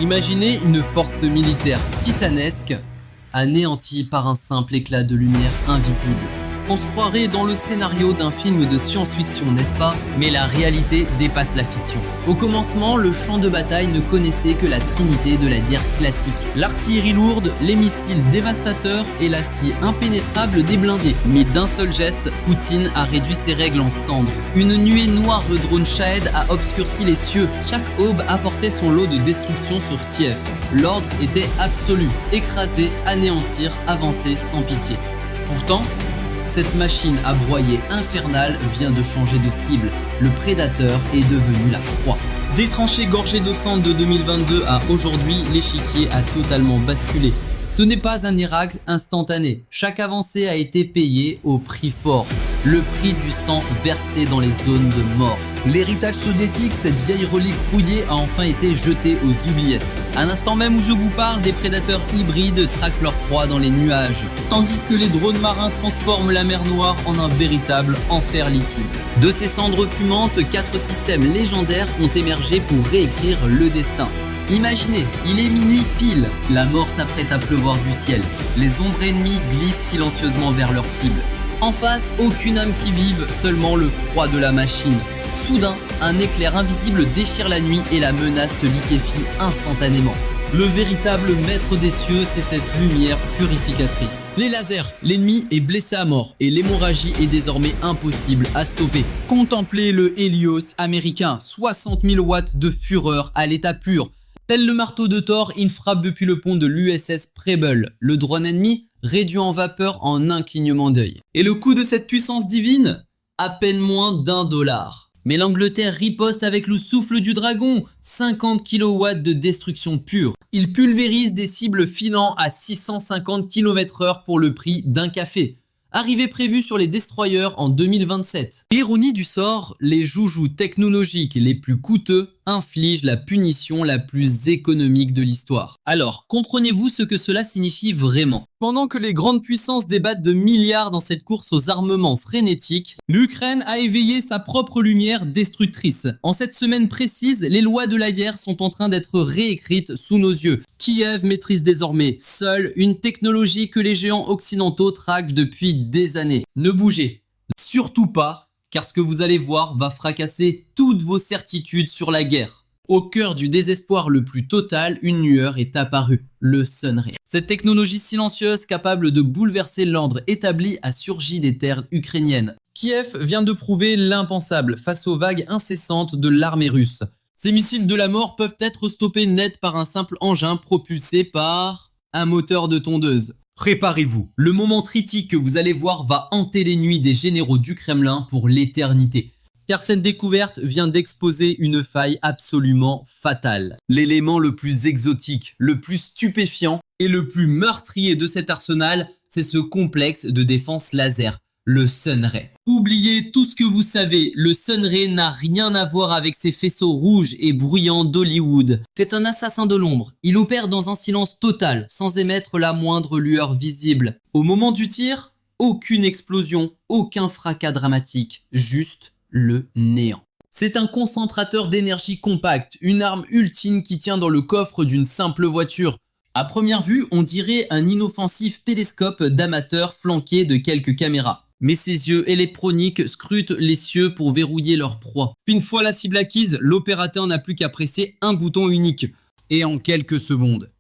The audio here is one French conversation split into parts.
Imaginez une force militaire titanesque, anéantie par un simple éclat de lumière invisible. On se croirait dans le scénario d'un film de science-fiction, n'est-ce pas? Mais la réalité dépasse la fiction. Au commencement, le champ de bataille ne connaissait que la trinité de la guerre classique. L'artillerie lourde, les missiles dévastateurs et l'acier impénétrable des blindés. Mais d'un seul geste, Poutine a réduit ses règles en cendres. Une nuée noire de drones Shahed a obscurci les cieux. Chaque aube apportait son lot de destruction sur Kiev. L'ordre était absolu. Écraser, anéantir, avancer sans pitié. Pourtant, cette machine à broyer infernale vient de changer de cible. Le prédateur est devenu la proie. Des tranchées gorgées de sang de 2022 à aujourd'hui, l'échiquier a totalement basculé. Ce n'est pas un miracle instantané. Chaque avancée a été payée au prix fort. Le prix du sang versé dans les zones de mort. L'héritage soviétique, cette vieille relique rouillée, a enfin été jetée aux oubliettes. À l'instant même où je vous parle, des prédateurs hybrides traquent leur proie dans les nuages, tandis que les drones marins transforment la mer Noire en un véritable enfer liquide. De ces cendres fumantes, 4 systèmes légendaires ont émergé pour réécrire le destin. Imaginez, il est minuit pile, la mort s'apprête à pleuvoir du ciel. Les ombres ennemies glissent silencieusement vers leur cible. En face, aucune âme qui vive, seulement le froid de la machine. Soudain, un éclair invisible déchire la nuit et la menace se liquéfie instantanément. Le véritable maître des cieux, c'est cette lumière purificatrice. Les lasers, l'ennemi est blessé à mort et l'hémorragie est désormais impossible à stopper. Contemplez le Helios américain, 60 000 watts de fureur à l'état pur. Tel le marteau de Thor, il frappe depuis le pont de l'USS Preble. Le drone ennemi réduit en vapeur en un clignement d'œil. Et le coût de cette puissance divine? À peine moins d'$1. Mais l'Angleterre riposte avec le souffle du dragon, 50 kW de destruction pure. Il pulvérise des cibles filant à 650 km/h pour le prix d'un café. Arrivée prévue sur les destroyers en 2027. Ironie du sort, les joujoux technologiques les plus coûteux infligent la punition la plus économique de l'histoire. Alors, comprenez-vous ce que cela signifie vraiment? Pendant que les grandes puissances débattent de milliards dans cette course aux armements frénétiques, l'Ukraine a éveillé sa propre lumière destructrice. En cette semaine précise, les lois de la guerre sont en train d'être réécrites sous nos yeux. Kiev maîtrise désormais seule une technologie que les géants occidentaux traquent depuis des années. Ne bougez surtout pas, car ce que vous allez voir va fracasser toutes vos certitudes sur la guerre. Au cœur du désespoir le plus total, une lueur est apparue, le Sunray. Cette technologie silencieuse capable de bouleverser l'ordre établi a surgi des terres ukrainiennes. Kiev vient de prouver l'impensable face aux vagues incessantes de l'armée russe. Ces missiles de la mort peuvent être stoppés net par un simple engin propulsé par un moteur de tondeuse. Préparez-vous, le moment critique que vous allez voir va hanter les nuits des généraux du Kremlin pour l'éternité. Car cette découverte vient d'exposer une faille absolument fatale. L'élément le plus exotique, le plus stupéfiant et le plus meurtrier de cet arsenal, c'est ce complexe de défense laser, le Sunray. Oubliez tout ce que vous savez, le Sunray n'a rien à voir avec ces faisceaux rouges et bruyants d'Hollywood. C'est un assassin de l'ombre. Il opère dans un silence total, sans émettre la moindre lueur visible. Au moment du tir, aucune explosion, aucun fracas dramatique, juste le néant. C'est un concentrateur d'énergie compact, une arme ultime qui tient dans le coffre d'une simple voiture. À première vue, on dirait un inoffensif télescope d'amateur flanqué de quelques caméras. Mais ses yeux électroniques scrutent les cieux pour verrouiller leur proie. Une fois la cible acquise, l'opérateur n'a plus qu'à presser un bouton unique. Et en quelques secondes,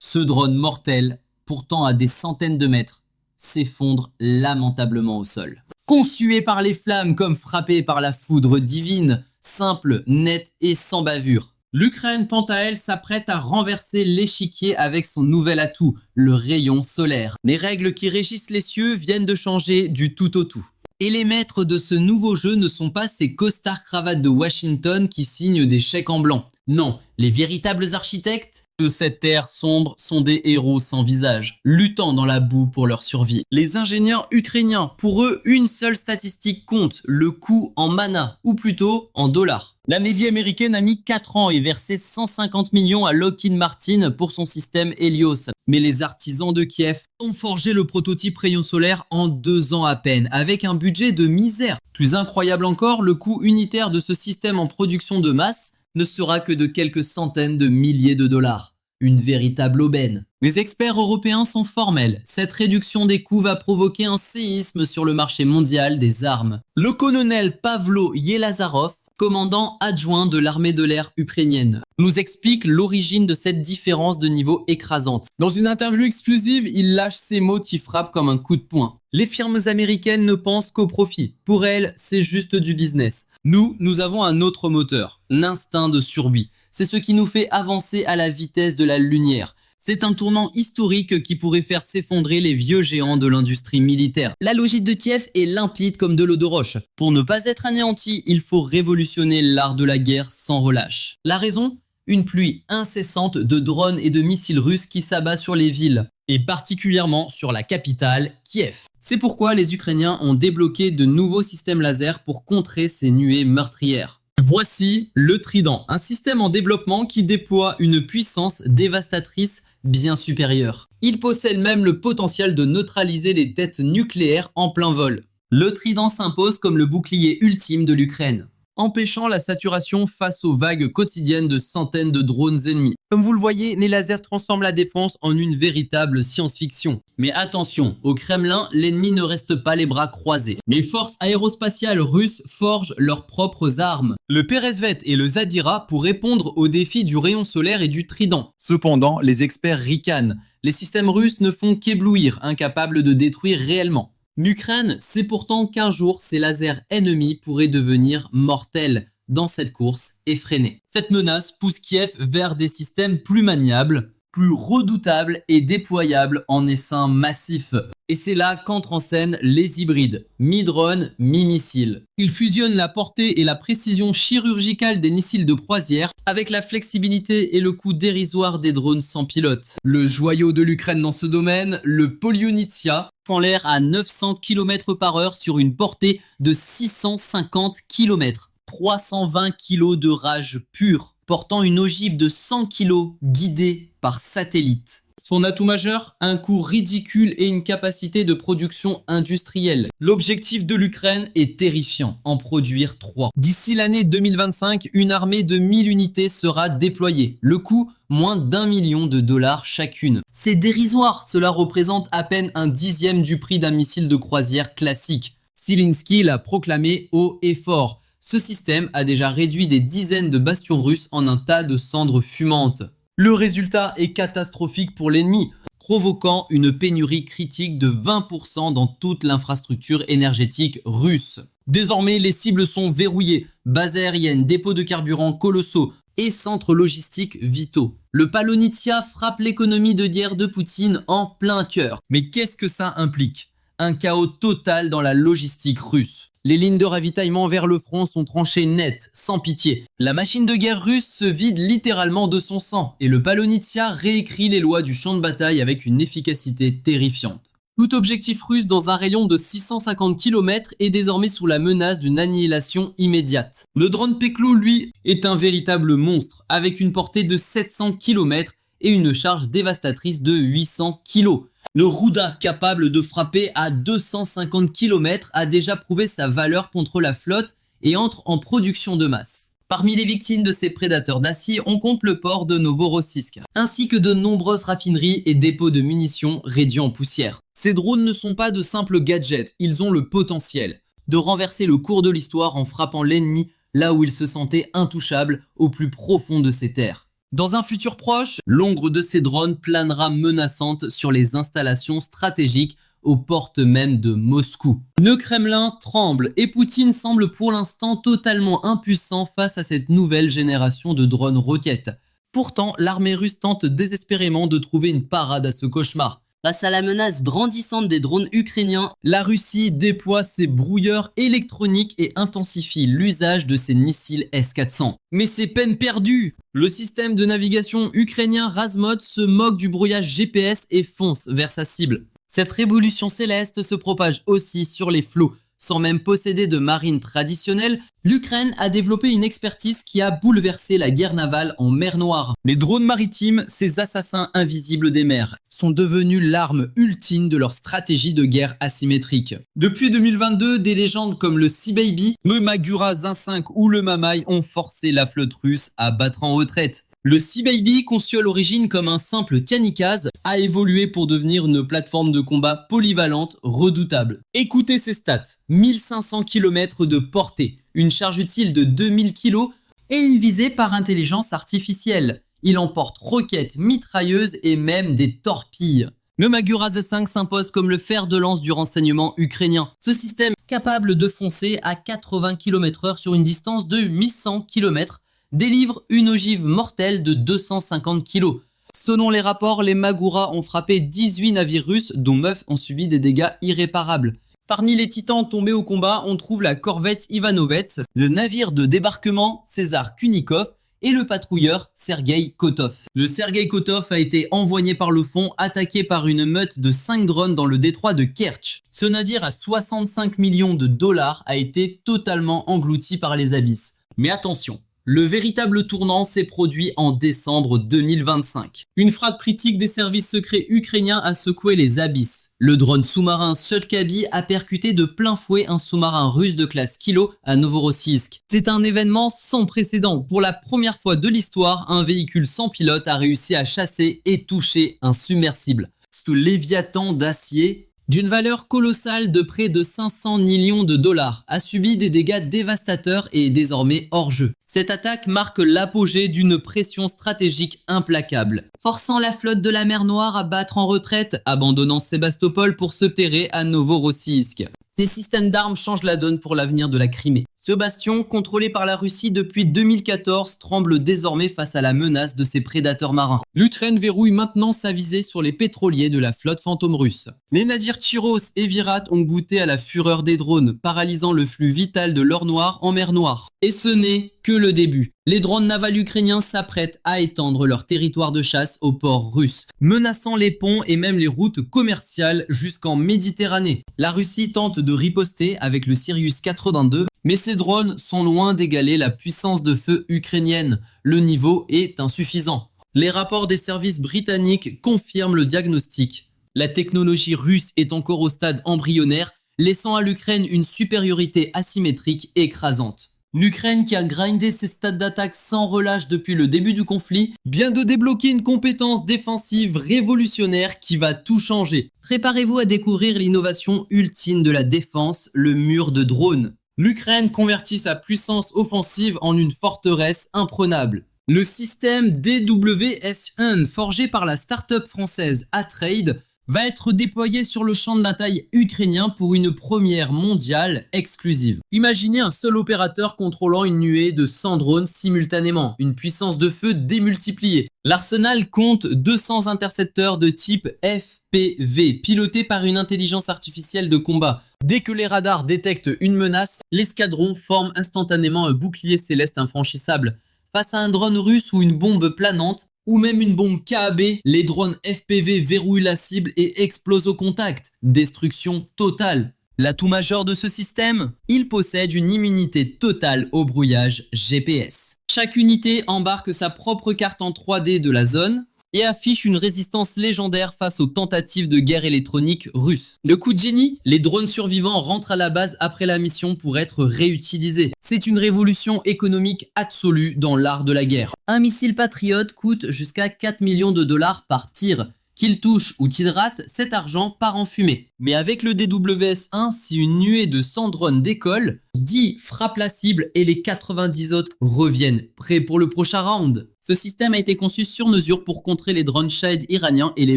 ce drone mortel, pourtant à des centaines de mètres, s'effondre lamentablement au sol. Consué par les flammes comme frappé par la foudre divine, simple, net et sans bavure. L'Ukraine, quant à elle, s'apprête à renverser l'échiquier avec son nouvel atout, le rayon solaire. Les règles qui régissent les cieux viennent de changer du tout au tout. Et les maîtres de ce nouveau jeu ne sont pas ces costards cravates de Washington qui signent des chèques en blanc. Non, les véritables architectes de cette terre sombre sont des héros sans visage, luttant dans la boue pour leur survie. Les ingénieurs ukrainiens, pour eux, une seule statistique compte, le coût en mana, ou plutôt en dollars. La Navy américaine a mis 4 ans et versé 150 millions à Lockheed Martin pour son système Helios. Mais les artisans de Kiev ont forgé le prototype rayon solaire en 2 ans à peine, avec un budget de misère. Plus incroyable encore, le coût unitaire de ce système en production de masse ne sera que de quelques centaines de milliers de dollars. Une véritable aubaine. Les experts européens sont formels. Cette réduction des coûts va provoquer un séisme sur le marché mondial des armes. Le colonel Pavlo Yelazarov, commandant adjoint de l'armée de l'air ukrainienne, nous explique l'origine de cette différence de niveau écrasante. Dans une interview exclusive, il lâche ces mots qui frappent comme un coup de poing. Les firmes américaines ne pensent qu'au profit. Pour elles, c'est juste du business. Nous avons un autre moteur, l'instinct de survie. C'est ce qui nous fait avancer à la vitesse de la lumière. C'est un tournant historique qui pourrait faire s'effondrer les vieux géants de l'industrie militaire. La logique de Kiev est limpide comme de l'eau de roche. Pour ne pas être anéanti, il faut révolutionner l'art de la guerre sans relâche. La raison ? Une pluie incessante de drones et de missiles russes qui s'abat sur les villes, et particulièrement sur la capitale, Kiev. C'est pourquoi les Ukrainiens ont débloqué de nouveaux systèmes laser pour contrer ces nuées meurtrières. Voici le Trident, un système en développement qui déploie une puissance dévastatrice bien supérieure. Il possède même le potentiel de neutraliser les têtes nucléaires en plein vol. Le Trident s'impose comme le bouclier ultime de l'Ukraine, empêchant la saturation face aux vagues quotidiennes de centaines de drones ennemis. Comme vous le voyez, les lasers transforment la défense en une véritable science-fiction. Mais attention, au Kremlin, l'ennemi ne reste pas les bras croisés. Les forces aérospatiales russes forgent leurs propres armes. Le Peresvet et le Zadira pour répondre aux défis du rayon solaire et du Trident. Cependant, les experts ricanent. Les systèmes russes ne font qu'éblouir, incapables de détruire réellement. L'Ukraine sait pourtant qu'un jour, ces lasers ennemis pourraient devenir mortels dans cette course effrénée. Cette menace pousse Kiev vers des systèmes plus maniables, plus redoutables et déployables en essaims massifs. Et c'est là qu'entrent en scène les hybrides, mi-drone, mi-missile. Ils fusionnent la portée et la précision chirurgicale des missiles de croisière avec la flexibilité et le coût dérisoire des drones sans pilote. Le joyau de l'Ukraine dans ce domaine, le Polyonitia, en l'air à 900 km/h sur une portée de 650 km. 320 kg de rage pure, portant une ogive de 100 kg guidée par satellite. Son atout majeur, un coût ridicule et une capacité de production industrielle. L'objectif de l'Ukraine est terrifiant, en produire 3. D'ici l'année 2025, une armée de 1000 unités sera déployée. Le coût, moins d'1 million de dollars chacune. C'est dérisoire, cela représente à peine un dixième du prix d'un missile de croisière classique. Zelensky l'a proclamé haut et fort. Ce système a déjà réduit des dizaines de bastions russes en un tas de cendres fumantes. Le résultat est catastrophique pour l'ennemi, provoquant une pénurie critique de 20% dans toute l'infrastructure énergétique russe. Désormais, les cibles sont verrouillées, bases aériennes, dépôts de carburant colossaux et centres logistiques vitaux. Le Palonitia frappe l'économie de guerre de Poutine en plein cœur. Mais qu'est-ce que ça implique ? Un chaos total dans la logistique russe. Les lignes de ravitaillement vers le front sont tranchées net, sans pitié. La machine de guerre russe se vide littéralement de son sang et le Palonitia réécrit les lois du champ de bataille avec une efficacité terrifiante. Tout objectif russe dans un rayon de 650 km est désormais sous la menace d'une annihilation immédiate. Le drone Peklo, lui, est un véritable monstre avec une portée de 700 km et une charge dévastatrice de 800 kg. Le Ruda, capable de frapper à 250 km, a déjà prouvé sa valeur contre la flotte et entre en production de masse. Parmi les victimes de ces prédateurs d'acier, on compte le port de Novorossiysk, ainsi que de nombreuses raffineries et dépôts de munitions réduits en poussière. Ces drones ne sont pas de simples gadgets, ils ont le potentiel de renverser le cours de l'histoire en frappant l'ennemi là où il se sentait intouchable au plus profond de ses terres. Dans un futur proche, l'ombre de ces drones planera menaçante sur les installations stratégiques aux portes même de Moscou. Le Kremlin tremble et Poutine semble pour l'instant totalement impuissant face à cette nouvelle génération de drones roquettes. Pourtant, l'armée russe tente désespérément de trouver une parade à ce cauchemar. Face à la menace brandissante des drones ukrainiens, la Russie déploie ses brouilleurs électroniques et intensifie l'usage de ses missiles S-400. Mais c'est peine perdue! Le système de navigation ukrainien Razmod se moque du brouillage GPS et fonce vers sa cible. Cette révolution céleste se propage aussi sur les flots. Sans même posséder de marine traditionnelle, l'Ukraine a développé une expertise qui a bouleversé la guerre navale en mer Noire. Les drones maritimes, ces assassins invisibles des mers, sont devenus l'arme ultime de leur stratégie de guerre asymétrique. Depuis 2022, des légendes comme le Sea Baby, le Magura Zin 5 ou le Mamai ont forcé la flotte russe à battre en retraite. Le Sea Baby, conçu à l'origine comme un simple kamikaze, a évolué pour devenir une plateforme de combat polyvalente redoutable. Écoutez ses stats, 1500 km de portée, une charge utile de 2000 kg et une visée par intelligence artificielle. Il emporte roquettes, mitrailleuses et même des torpilles. Le Magura Z5 s'impose comme le fer de lance du renseignement ukrainien. Ce système, capable de foncer à 80 km/h sur une distance de 800 km, délivre une ogive mortelle de 250 kg. Selon les rapports, les Magura ont frappé 18 navires russes, dont 9 ont subi des dégâts irréparables. Parmi les titans tombés au combat, on trouve la corvette Ivanovets, le navire de débarquement César Kunikov et le patrouilleur Sergei Kotov. Le Sergei Kotov a été envoyé par le fond, attaqué par une meute de 5 drones dans le détroit de Kertch. Ce navire à 65 millions de dollars a été totalement englouti par les abysses. Mais attention, le véritable tournant s'est produit en décembre 2025. Une frappe critique des services secrets ukrainiens a secoué les abysses. Le drone sous-marin Sotkaby a percuté de plein fouet un sous-marin russe de classe Kilo à Novorossiysk. C'est un événement sans précédent. Pour la première fois de l'histoire, un véhicule sans pilote a réussi à chasser et toucher un submersible. Ce Léviathan d'acier, d'une valeur colossale de près de 500 millions de dollars, a subi des dégâts dévastateurs et est désormais hors jeu. Cette attaque marque l'apogée d'une pression stratégique implacable, forçant la flotte de la mer Noire à battre en retraite, abandonnant Sébastopol pour se terrer à Novorossiysk. Ces systèmes d'armes changent la donne pour l'avenir de la Crimée. Ce bastion, contrôlé par la Russie depuis 2014, tremble désormais face à la menace de ses prédateurs marins. L'Ukraine verrouille maintenant sa visée sur les pétroliers de la flotte fantôme russe. Les navires Tyros et Virat ont goûté à la fureur des drones, paralysant le flux vital de l'or noir en mer Noire. Et ce n'est que le début. Les drones navals ukrainiens s'apprêtent à étendre leur territoire de chasse aux ports russes, menaçant les ponts et même les routes commerciales jusqu'en Méditerranée. La Russie tente de riposter avec le Sirius 82, mais ces drones sont loin d'égaler la puissance de feu ukrainienne. Le niveau est insuffisant. Les rapports des services britanniques confirment le diagnostic. La technologie russe est encore au stade embryonnaire, laissant à l'Ukraine une supériorité asymétrique écrasante. L'Ukraine, qui a grindé ses stades d'attaque sans relâche depuis le début du conflit, vient de débloquer une compétence défensive révolutionnaire qui va tout changer. Préparez-vous à découvrir l'innovation ultime de la défense, le mur de drones. L'Ukraine convertit sa puissance offensive en une forteresse imprenable. Le système DWS-1, forgé par la start-up française Atrade, va être déployé sur le champ de bataille ukrainien pour une première mondiale exclusive. Imaginez un seul opérateur contrôlant une nuée de 100 drones simultanément, une puissance de feu démultipliée. L'arsenal compte 200 intercepteurs de type FPV, pilotés par une intelligence artificielle de combat. Dès que les radars détectent une menace, l'escadron forme instantanément un bouclier céleste infranchissable. Face à un drone russe ou une bombe planante, ou même une bombe KAB, les drones FPV verrouillent la cible et explosent au contact. Destruction totale. L'atout majeur de ce système, il possède une immunité totale au brouillage GPS. Chaque unité embarque sa propre carte en 3D de la zone et affiche une résistance légendaire face aux tentatives de guerre électronique russes. Le coup de génie, les drones survivants rentrent à la base après la mission pour être réutilisés. C'est une révolution économique absolue dans l'art de la guerre. Un missile Patriot coûte jusqu'à 4 millions de dollars par tir. Qu'il touche ou qu'il rate, cet argent part en fumée. Mais avec le DWS-1, si une nuée de 100 drones décolle, 10 frappent la cible et les 90 autres reviennent, prêts pour le prochain round. Ce système a été conçu sur mesure pour contrer les drones Shahed iraniens et les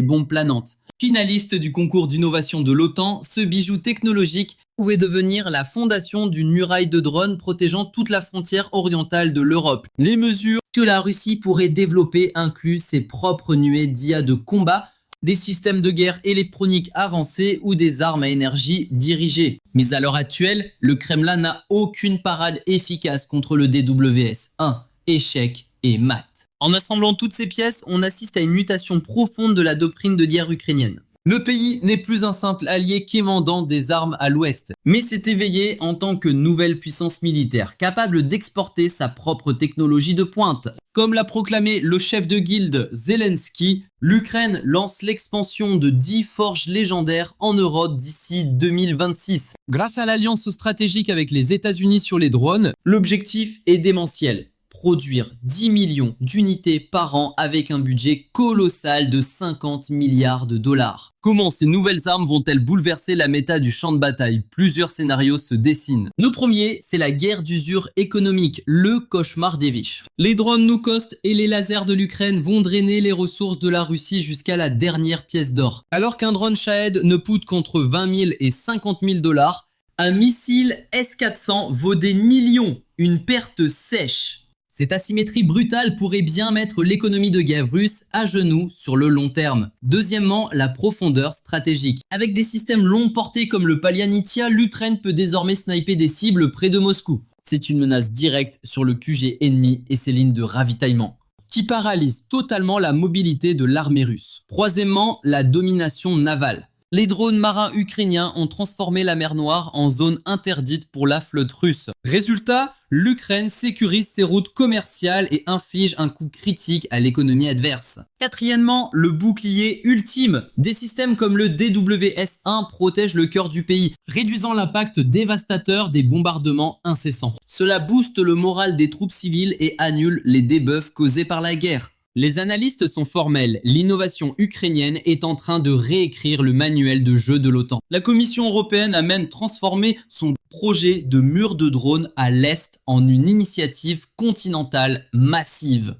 bombes planantes. Finaliste du concours d'innovation de l'OTAN, ce bijou technologique pouvait devenir la fondation d'une muraille de drones protégeant toute la frontière orientale de l'Europe. Les mesures que la Russie pourrait développer incluent ses propres nuées d'IA de combat, des systèmes de guerre électroniques avancés ou des armes à énergie dirigées. Mais à l'heure actuelle, le Kremlin n'a aucune parade efficace contre le DWS-1. Échec et mat. En assemblant toutes ces pièces, on assiste à une mutation profonde de la doctrine de guerre ukrainienne. Le pays n'est plus un simple allié quémandant des armes à l'ouest, mais s'est éveillé en tant que nouvelle puissance militaire, capable d'exporter sa propre technologie de pointe. Comme l'a proclamé le chef de guilde Zelensky, l'Ukraine lance l'expansion de 10 forges légendaires en Europe d'ici 2026. Grâce à l'alliance stratégique avec les États-Unis sur les drones, l'objectif est démentiel. Produire 10 millions d'unités par an avec un budget colossal de 50 milliards de dollars. Comment ces nouvelles armes vont-elles bouleverser la méta du champ de bataille? Plusieurs scénarios se dessinent. Le premier, c'est la guerre d'usure économique, le cauchemar des riches. Les drones no cost et les lasers de l'Ukraine vont drainer les ressources de la Russie jusqu'à la dernière pièce d'or. Alors qu'un drone Shahed ne coûte qu'entre 20 000 et 50 000 dollars, un missile S-400 vaut des millions, une perte sèche. Cette asymétrie brutale pourrait bien mettre l'économie de guerre russe à genoux sur le long terme. Deuxièmement, la profondeur stratégique. Avec des systèmes longue portée comme le Palyanitia, l'Ukraine peut désormais sniper des cibles près de Moscou. C'est une menace directe sur le QG ennemi et ses lignes de ravitaillement, qui paralyse totalement la mobilité de l'armée russe. Troisièmement, la domination navale. Les drones marins ukrainiens ont transformé la mer Noire en zone interdite pour la flotte russe. Résultat, l'Ukraine sécurise ses routes commerciales et inflige un coup critique à l'économie adverse. Quatrièmement, le bouclier ultime. Des systèmes comme le DWS-1 protègent le cœur du pays, réduisant l'impact dévastateur des bombardements incessants. Cela booste le moral des troupes civiles et annule les debuffs causés par la guerre. Les analystes sont formels, l'innovation ukrainienne est en train de réécrire le manuel de jeu de l'OTAN. La Commission européenne a même transformé son projet de mur de drones à l'Est en une initiative continentale massive.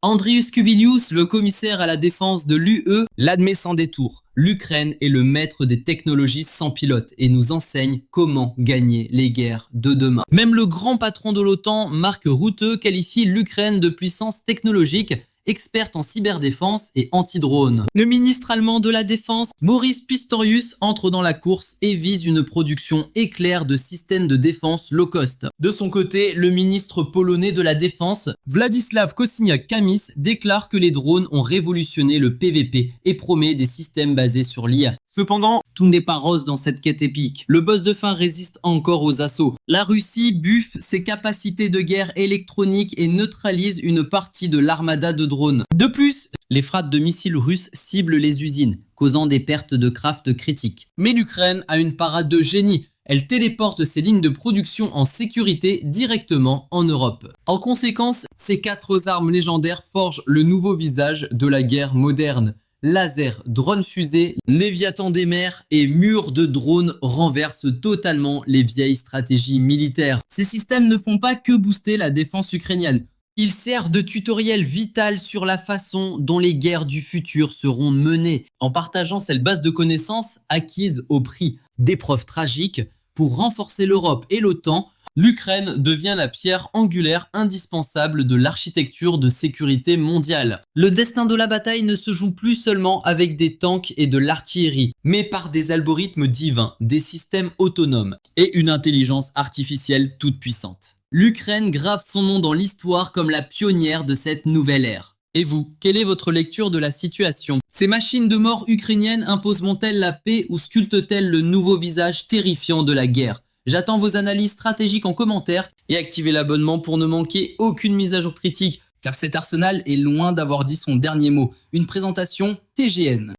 Andrius Kubilius, le commissaire à la défense de l'UE, l'admet sans détour. L'Ukraine est le maître des technologies sans pilote et nous enseigne comment gagner les guerres de demain. Même le grand patron de l'OTAN, Mark Rutte, qualifie l'Ukraine de puissance technologique, experte en cyberdéfense et anti-drone. Le ministre allemand de la Défense, Boris Pistorius, entre dans la course et vise une production éclair de systèmes de défense low cost. De son côté, le ministre polonais de la Défense, Władysław Kosiniak-Kamysz, déclare que les drones ont révolutionné le PVP et promet des systèmes basés sur l'IA. Cependant, tout n'est pas rose dans cette quête épique. Le boss de fin résiste encore aux assauts. La Russie buffe ses capacités de guerre électronique et neutralise une partie de l'armada de drones. De plus, les frappes de missiles russes ciblent les usines, causant des pertes de craft critiques. Mais l'Ukraine a une parade de génie. Elle téléporte ses lignes de production en sécurité directement en Europe. En conséquence, ces 4 armes légendaires forgent le nouveau visage de la guerre moderne. Laser, drone fusée, Léviathan des mers et murs de drones renversent totalement les vieilles stratégies militaires. Ces systèmes ne font pas que booster la défense ukrainienne. Ils servent de tutoriel vital sur la façon dont les guerres du futur seront menées, en partageant cette base de connaissances acquise au prix d'épreuves tragiques. Pour renforcer l'Europe et l'OTAN, l'Ukraine devient la pierre angulaire indispensable de l'architecture de sécurité mondiale. Le destin de la bataille ne se joue plus seulement avec des tanks et de l'artillerie, mais par des algorithmes divins, des systèmes autonomes et une intelligence artificielle toute puissante. L'Ukraine grave son nom dans l'histoire comme la pionnière de cette nouvelle ère. Et vous, quelle est votre lecture de la situation? Ces machines de mort ukrainiennes imposeront-elles la paix ou sculptent-elles le nouveau visage terrifiant de la guerre? J'attends vos analyses stratégiques en commentaire et activez l'abonnement pour ne manquer aucune mise à jour critique, car cet arsenal est loin d'avoir dit son dernier mot. Une présentation TGN.